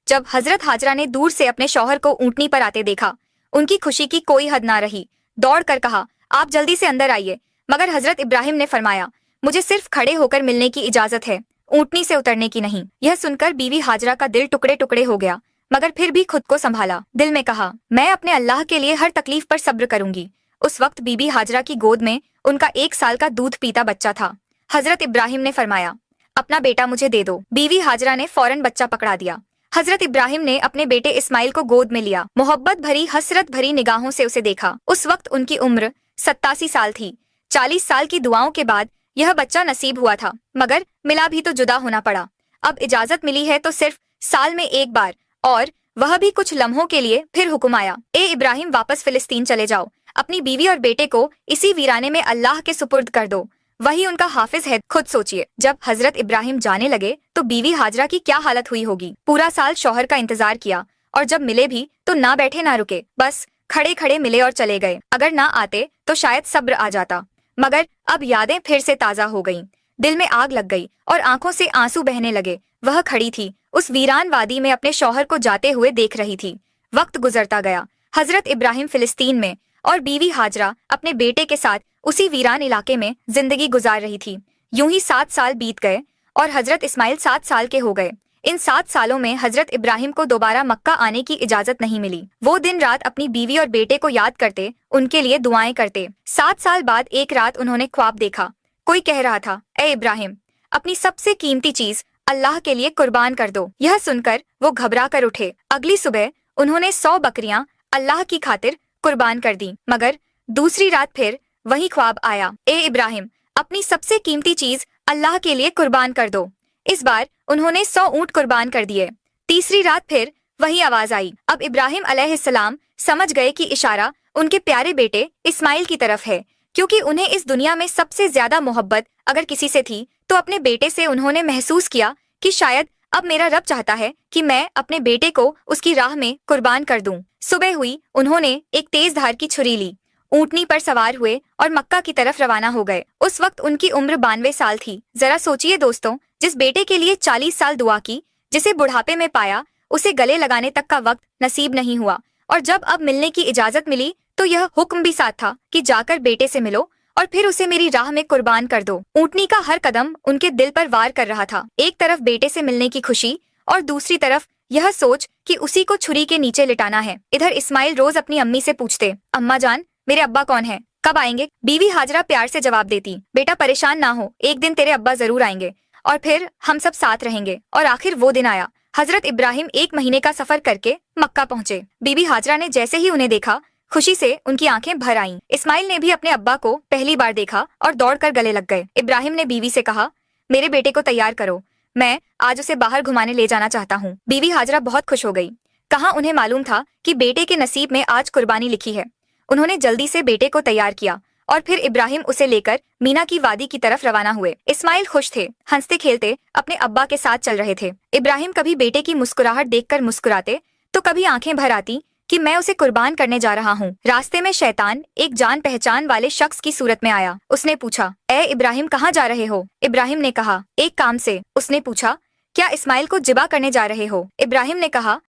जब हजरत हाजरा ने दूर से अपने शौहर को ऊँटनी पर आते देखा, उनकी खुशी की कोई हद ना रही। दौड़ कर कहा, आप जल्दी से अंदर आइए। मगर हजरत इब्राहिम ने फरमाया, मुझे सिर्फ खड़े होकर मिलने की इजाजत है, ऊँटनी से उतरने की नहीं। यह सुनकर बीवी हाजरा का दिल टुकड़े टुकड़े हो गया, मगर फिर भी खुद को संभाला। दिल में कहा, मैं अपने अल्लाह के लिए हर तकलीफ पर सब्र करूंगी। उस वक्त बीबी हाजरा की गोद में उनका 1 साल का दूध पीता बच्चा था। हजरत इब्राहिम ने फरमाया, अपना बेटा मुझे दे दो। बीवी हाजरा ने फौरन बच्चा पकड़ा दिया। हजरत इब्राहिम ने अपने बेटे इस्माइल को गोद में लिया, मोहब्बत भरी हसरत भरी निगाहों से उसे देखा। उस वक्त उनकी उम्र 87 साल थी। 40 साल की दुआओं के बाद यह बच्चा नसीब हुआ था, मगर मिला भी तो जुदा होना पड़ा। अब इजाजत मिली है तो सिर्फ साल में एक बार, और वह भी कुछ लम्हों के लिए। फिर हुक्म आया, ए इब्राहिम वापस फिलिस्तीन चले जाओ, अपनी बीवी और बेटे को इसी वीराने में अल्लाह के सुपुर्द कर दो, वही उनका हाफिज है। खुद सोचिए, जब हजरत इब्राहिम जाने लगे तो बीवी हाजरा की क्या हालत हुई होगी। पूरा साल शौहर का इंतजार किया, और जब मिले भी तो ना बैठे ना रुके, बस खड़े खड़े मिले और चले गए। अगर ना आते तो शायद सब्र आ जाता, मगर अब यादें फिर से ताजा हो गईं। दिल में आग लग गई और आंखों से आंसू बहने लगे। वह खड़ी थी, उस वीरान वादी में अपने शौहर को जाते हुए देख रही थी। वक्त गुजरता गया। हजरत इब्राहिम फिलिस्तीन में और बीवी हाजरा अपने बेटे के साथ उसी वीरान इलाके में जिंदगी गुजार रही थी। यूं ही 7 साल बीत गए और हजरत इस्माइल 7 साल के हो गए। इन 7 सालों में हजरत इब्राहिम को दोबारा मक्का आने की इजाजत नहीं मिली। वो दिन रात अपनी बीवी और बेटे को याद करते, उनके लिए दुआएं करते। 7 साल बाद एक रात उन्होंने ख्वाब देखा। कोई कह रहा था, ए इब्राहिम, अपनी सबसे कीमती चीज अल्लाह के लिए कुर्बान कर दो। यह सुनकर वो घबरा कर उठे। अगली सुबह उन्होंने 100 बकरियां अल्लाह की खातिर कुर्बान कर दी। मगर दूसरी रात फिर वही ख्वाब आया, ए इब्राहिम, अपनी सबसे कीमती चीज अल्लाह के लिए कुर्बान कर दो। इस बार उन्होंने 100 ऊंट कुर्बान कर दिए। तीसरी रात फिर वही आवाज आई। अब इब्राहिम अलैहिस्सलाम समझ गए कि इशारा उनके प्यारे बेटे इस्माइल की तरफ है, क्योंकि उन्हें इस दुनिया में सबसे ज्यादा मोहब्बत अगर किसी से थी तो अपने बेटे से। उन्होंने महसूस किया कि शायद अब मेरा रब चाहता है कि मैं अपने बेटे को उसकी राह में कुर्बान कर दूं। सुबह हुई, उन्होंने एक तेज धार की छुरी ली, ऊंटनी पर सवार हुए और मक्का की तरफ रवाना हो गए। उस वक्त उनकी उम्र 92 साल थी। जरा सोचिए दोस्तों, जिस बेटे के लिए 40 साल दुआ की, जिसे बुढ़ापे में पाया, उसे गले लगाने तक का वक्त नसीब नहीं हुआ, और जब अब मिलने की इजाजत मिली तो यह हुक्म भी साथ था कि जाकर बेटे से मिलो और फिर उसे मेरी राह में कुर्बान कर दो। ऊंटनी का हर कदम उनके दिल पर वार कर रहा था। एक तरफ बेटे से मिलने की खुशी और दूसरी तरफ यह सोच कि उसी को छुरी के नीचे लिटाना है। इधर इस्माइल रोज अपनी अम्मी से पूछते, अम्मा जान, मेरे अब्बा कौन है, कब आएंगे? बीवी हाजरा प्यार से जवाब देती, बेटा परेशान ना हो, एक दिन तेरे अब्बा जरूर आएंगे और फिर हम सब साथ रहेंगे। और आखिर वो दिन आया। हजरत इब्राहिम 1 महीने का सफर करके मक्का पहुंचे। बीबी हाजरा ने जैसे ही उन्हें देखा, खुशी से उनकी आंखें भर आईं। इस्माइल ने भी अपने अब्बा को पहली बार देखा और दौड़कर गले लग गए। इब्राहिम ने बीवी से कहा, मेरे बेटे को तैयार करो, मैं आज उसे बाहर घुमाने ले जाना चाहता हूँ। बीवी हाजरा बहुत खुश हो गई। कहाँ उन्हें मालूम था कि बेटे के नसीब में आज कुर्बानी लिखी है। उन्होंने जल्दी से बेटे को तैयार किया और फिर इब्राहिम उसे लेकर मीना की वादी की तरफ रवाना हुए। इस्माइल खुश थे, हंसते खेलते अपने अब्बा के साथ चल रहे थे। इब्राहिम कभी बेटे की मुस्कुराहट देखकर मुस्कुराते तो कभी आंखें भर आती कि मैं उसे कुर्बान करने जा रहा हूँ। रास्ते में शैतान एक जान पहचान वाले शख्स की सूरत में आया। उसने पूछा, ए इब्राहिम, कहाँ जा रहे हो? इब्राहिम ने कहा, एक काम से। उसने पूछा, क्या इस्माइल को जिबा करने जा रहे हो? इब्राहिम ने कहा,